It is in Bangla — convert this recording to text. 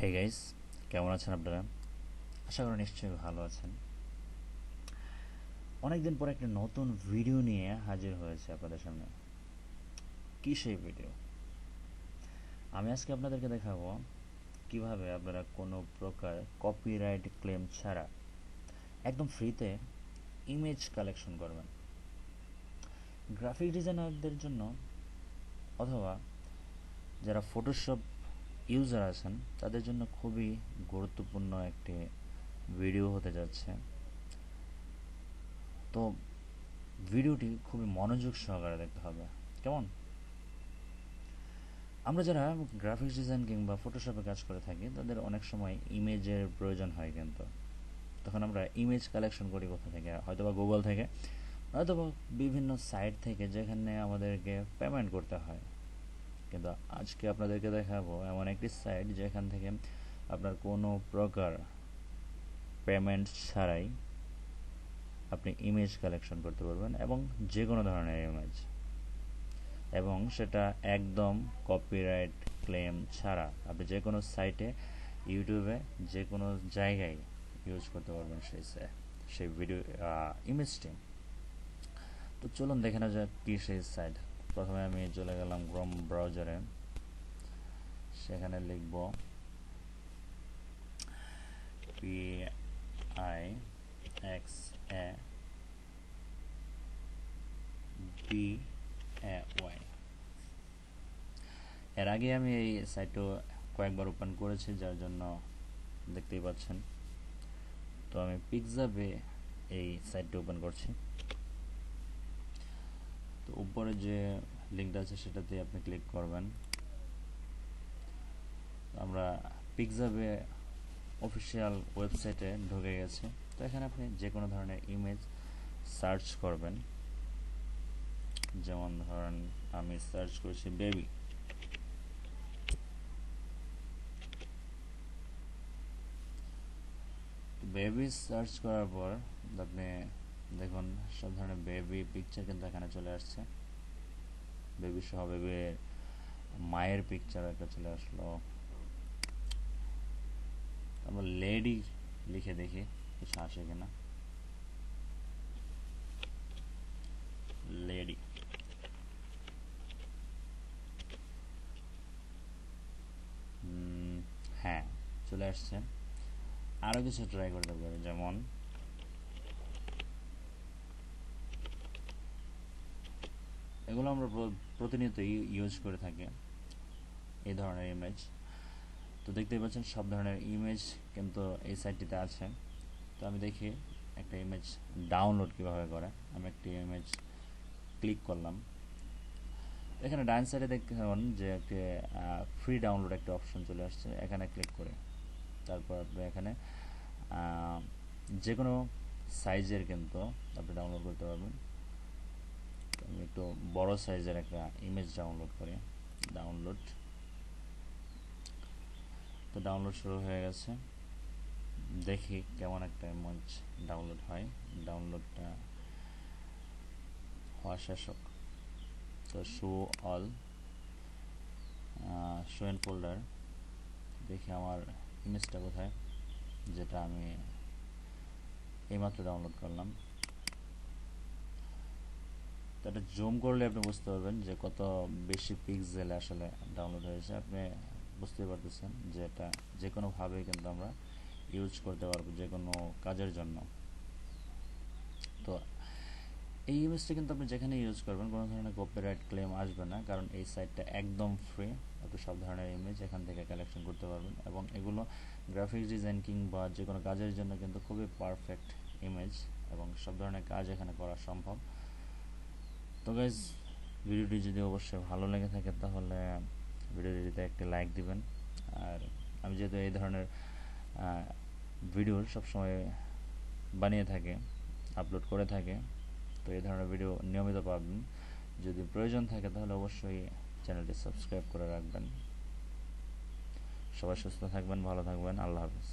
হে গাইস, কেমন আছেন আপনারা? আশা করি নিশ্চয়ই ভালো আছেন। অনেকদিন পর একটা নতুন ভিডিও নিয়ে হাজির হয়েছে আপনাদের সামনে। কি সেই ভিডিও? আমি আজকে আপনাদেরকে দেখাবো কিভাবে আপনারা কোনো প্রকার কপিরাইট ক্লেম ছাড়া একদম ফ্রিতে ইমেজ কালেকশন করবেন। গ্রাফিক ডিজাইনারদের জন্য অথবা যারা ফটোশপ ইউজার আছেন তাদের জন্য খুবই গুরুত্বপূর্ণ একটি ভিডিও হতে যাচ্ছে। তো ভিডিওটি খুবই মনোযোগ সহকারে দেখতে হবে। কেমন? আমরা যারা গ্রাফিক্স ডিজাইন কিংবা ফটোশপে কাজ করে থাকি তাদের অনেক সময় ইমেজের প্রয়োজন হয়, কিন্তু তখন আমরা ইমেজ কালেকশন করি কোথা থেকে? হয়তোবা গুগল থেকে, হয়তোবা বিভিন্ন সাইট থেকে যেখানে আমাদেরকে পেমেন্ট করতে হয়। কিন্তু আজকে আপনাদেরকে দেখাবো এমন একটি সাইট যেখান থেকে আপনার কোনো প্রকার পেমেন্ট ছাড়াই আপনি ইমেজ কালেকশন করতে পারবেন, এবং যে কোনো ধরনের ইমেজ, এবং সেটা একদম কপিরাইট ক্লেম ছাড়া। আপনি যে কোনো সাইটে, ইউটিউবে, যে কোনো জায়গায় ইউজ করতে পারবেন সেই ভিডিও ইমেজটি। তো চলুন দেখে নেওয়া যাক কি সেই সাইট। প্রথমে আমি চলে গেলাম ক্রোম ব্রাউজারে, সেখানে লিখব PIXABAY। এর আগে আমি এই সাইটও কয়েকবার ওপেন করেছি, যার জন্য দেখতেই পাচ্ছেন। তো আমি পিক্সাবে এই সাইটটা ওপেন করছি। তো উপরে যে লিঙ্কটা আছে সেটাতে আপনি ক্লিক করবেন। আমরা পিক্সাবে অফিসিয়াল ওয়েবসাইটে ঢুকে গেছে। তো এখানে আপনি যে কোনো ধরনের ইমেজ সার্চ করবেন। যেমন ধরেন আমি সার্চ করছি বেবি। বেবি সার্চ করার পর আপনি দেখুন সব ধরনের বেবি পিকচার কিন্তু এখানে চলে আসছে। বেবি সহ বেবির মায়ের পিকচার একটা চলে আসলো। আমরা লেডি লিখে দেখি কিছু আসে কিনা। লেডি, হ্যাঁ চলে আসছে। আরও কিছু ট্রাই করতে পারি, যেমন এগুলো আমরা প্রতিনিয়ত ইউজ করে থাকি, এই ধরনের ইমেজ। তো দেখতেই পাচ্ছেন সব ধরনের ইমেজ কিন্তু এই সাইটটিতে আছে। তো আমি দেখি একটা ইমেজ ডাউনলোড কীভাবে করে। আমি একটি ইমেজ ক্লিক করলাম। এখানে ডান সাইডে দেখতে পাবেন যে একটি ফ্রি ডাউনলোড একটা অপশন চলে আসছে। এখানে ক্লিক করে তারপর আপনি এখানে যে কোনো সাইজের কিন্তু আপনি ডাউনলোড করতে পারবেন। আমি একটু বড় সাইজের একটা ইমেজ ডাউনলোড করি। ডাউনলোড, তো ডাউনলোড শুরু হয়ে গেছে। দেখি কেমন একটা ইমেজ ডাউনলোড হয়। ডাউনলোডটা হওয়া শেষ হোক। তো show all, show in folder, দেখি আমার ইমেজটা কোথায়, যেটা আমি এইমাত্র ডাউনলোড করলাম। তো এটা জুম করলে আপনি বুঝতে পারবেন যে কত বেশি পিক্সেল আসলে ডাউনলোড হয়েছে। আপনি বুঝতে পারতেছেন যে এটা যে কোনোভাবেই কিন্তু আমরা ইউজ করতে পারবো যে কোনো কাজের জন্য। তো এই ইমেজটা কিন্তু আপনি যেখানে ইউজ করবেন কোনো ধরনের কপিরাইট ক্লেম আসবে না, কারণ এই সাইটটা একদম ফ্রি। আপনি সব ধরনের ইমেজ এখান থেকে কালেকশন করতে পারবেন, এবং এগুলো গ্রাফিক্স ডিজাইন কিংবা যে কোনো কাজের জন্য কিন্তু খুবই পারফেক্ট ইমেজ, এবং সব ধরনের কাজ এখানে করা সম্ভব। তো গাইজ, ভিডিওটি যদি অবশ্যই ভালো লেগে থাকে তাহলে ভিডিওটিতে একটি লাইক দিবেন। আর আমি যেহেতু এই ধরনের ভিডিও সবসময় বানিয়ে থাকে, আপলোড করে থাকে, তো এই ধরনের ভিডিও নিয়মিত পাবেন। যদি প্রয়োজন থাকে তাহলে অবশ্যই চ্যানেলটি সাবস্ক্রাইব করে রাখবেন। সবাই সুস্থ থাকবেন, ভালো থাকবেন। আল্লাহ হাফেজ।